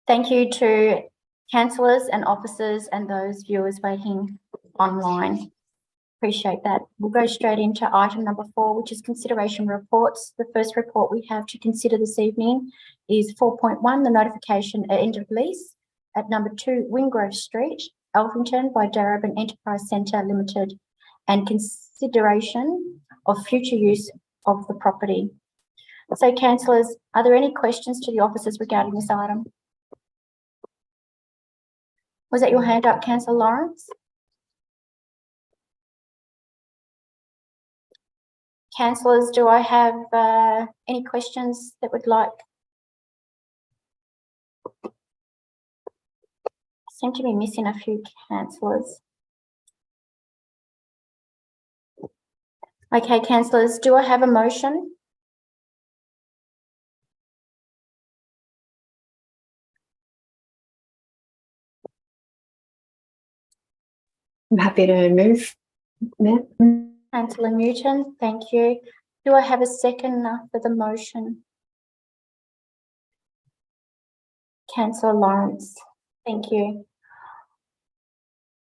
Thank you to councillors and officers and those viewers waiting online. Appreciate that. We'll go straight into item number 4, which is consideration reports. The first report we have to consider this evening is 4.1, the notification end of lease at number 2 Wingrove Street, Alphington by Darebin Enterprise Centre Limited, and consideration of future use of the property. So, councillors, are there any questions to the officers regarding this item? Was that your hand up, Councillor Lawrence? Councillors, do I have any questions that would like? I seem to be missing a few councillors. Okay, councillors, do I have a motion? I'm happy to move, Mayor. Councillor Newton, thank you. Do I have a second for the motion? Councillor Lawrence, thank you.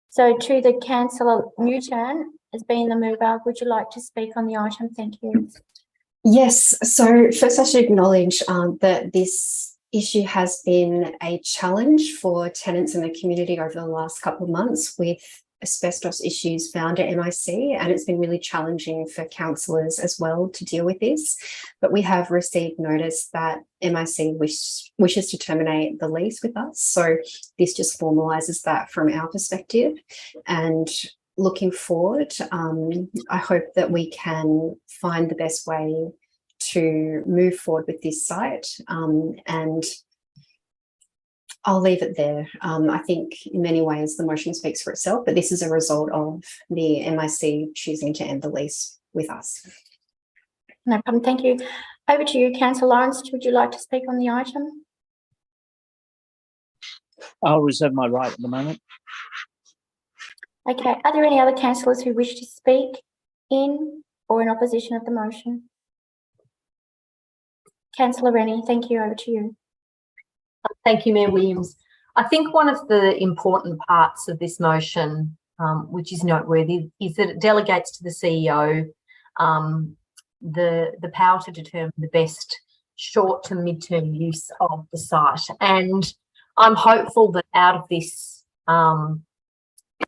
So to the Councillor Newton as being the mover, would you like to speak on the item? Thank you. Yes, so first I should acknowledge that this issue has been a challenge for tenants in the community over the last couple of months with asbestos issues found at MIC, and it's been really challenging for councillors as well to deal with this. But we have received notice that MIC wishes to terminate the lease with us. So this just formalises that from our perspective. And looking forward, I hope that we can find the best way to move forward with this site, and I'll leave it there. I think in many ways the motion speaks for itself, but this is a result of the MIC choosing to end the lease with us. No problem, thank you. Over to you, Councillor Lawrence. Would you like to speak on the item? I'll reserve my right at the moment. Okay, are there any other councillors who wish to speak in or in opposition of the motion? Councillor Rennie, thank you. Over to you. Thank you, Mayor Williams. I think one of the important parts of this motion, which is noteworthy, is that it delegates to the CEO the power to determine the best short to mid-term use of the site. And I'm hopeful that out of this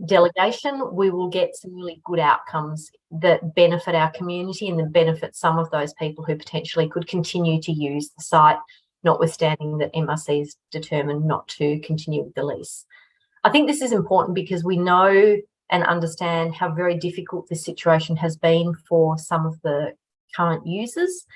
delegation, we will get some really good outcomes that benefit our community and that benefit some of those people who potentially could continue to use the site, notwithstanding that MRC is determined not to continue with the lease. I think this is important because we know and understand how very difficult this situation has been for some of the current users.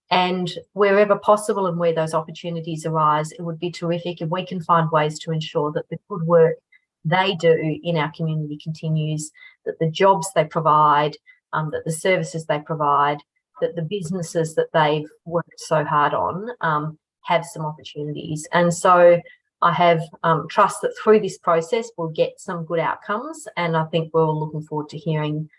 And wherever possible and where those opportunities arise, it would be terrific if we can find ways to ensure that the good work they do in our community continues, that the jobs they provide, that the services they provide, that the businesses that they've worked so hard on have some opportunities. And so I have trust that through this process we'll get some good outcomes, and I think we're all looking forward to hearing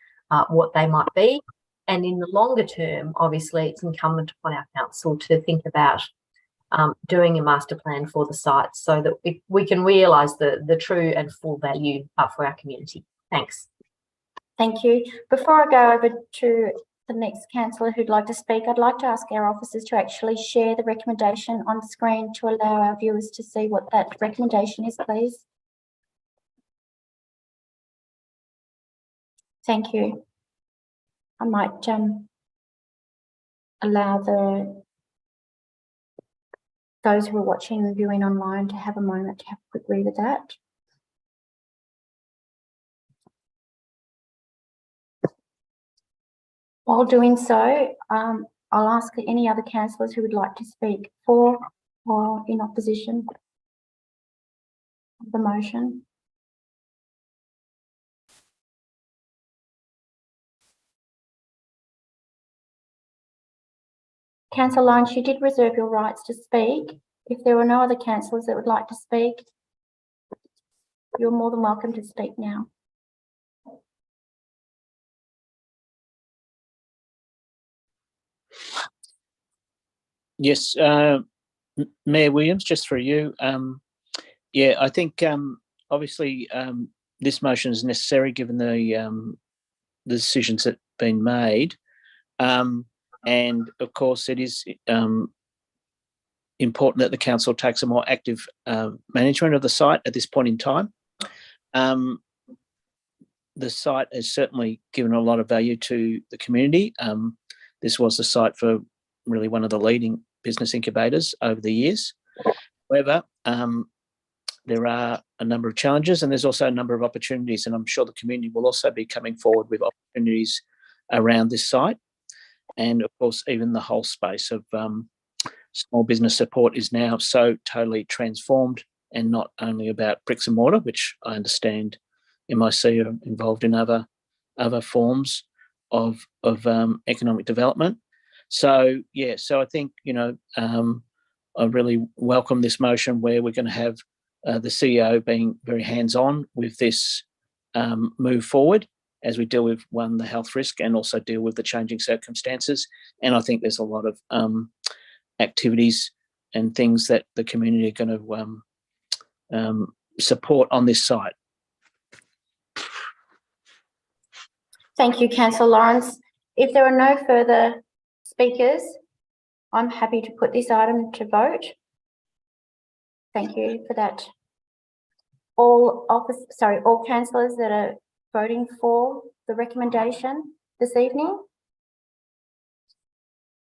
what they might be. And in the longer term, obviously, it's incumbent upon our council to think about doing a master plan for the site so that we can realise the true and full value for our community. Thanks. Thank you. Before I go over to the next councillor who'd like to speak, I'd like to ask our officers to actually share the recommendation on the screen to allow our viewers to see what that recommendation is, please. Thank you. I might allow those who are watching and viewing online to have a moment to have a quick read of that. While doing so, I'll ask any other councillors who would like to speak for or in opposition of the motion. Councillor Lawrence, you did reserve your rights to speak. If there were no other councillors that would like to speak, you're more than welcome to speak now. Yes, Mayor Williams, just for you. Yeah, I think obviously this motion is necessary given the decisions that have been made. And of course, it is important that the council takes a more active management of the site at this point in time. The site has certainly given a lot of value to the community. This was the site for really one of the leading business incubators over the years. However, there are a number of challenges and there's also a number of opportunities, and I'm sure the community will also be coming forward with opportunities around this site. And of course, even the whole space of small business support is now so totally transformed, and not only about bricks and mortar, which I understand MIC are involved in other forms of economic development. So yeah, so I think, you know, I really welcome this motion where we're going to have the CEO being very hands-on with this move forward as we deal with, one, the health risk and also deal with the changing circumstances. And I think there's a lot of activities and things that the community are going to support on this site. Thank you, Councillor Lawrence. If there are no further speakers, I'm happy to put this item to vote. Thank you for that. All councillors that are voting for the recommendation this evening.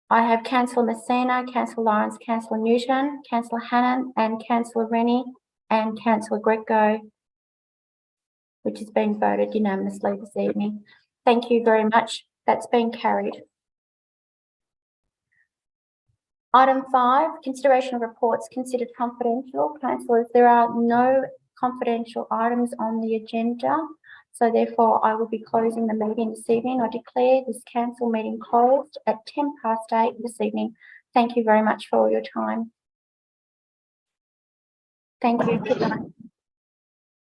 I have Councillor Messina, Councillor Lawrence, Councillor Newton, Councillor Hannan and Councillor Rennie and Councillor Greco, which has been voted unanimously this evening. Thank you very much. That's been carried. Item 5, consideration of reports considered confidential. Councillors, there are no confidential items on the agenda, so therefore I will be closing the meeting this evening. I declare this council meeting closed at 8:10 this evening. Thank you very much for your time. Thank you. Good night.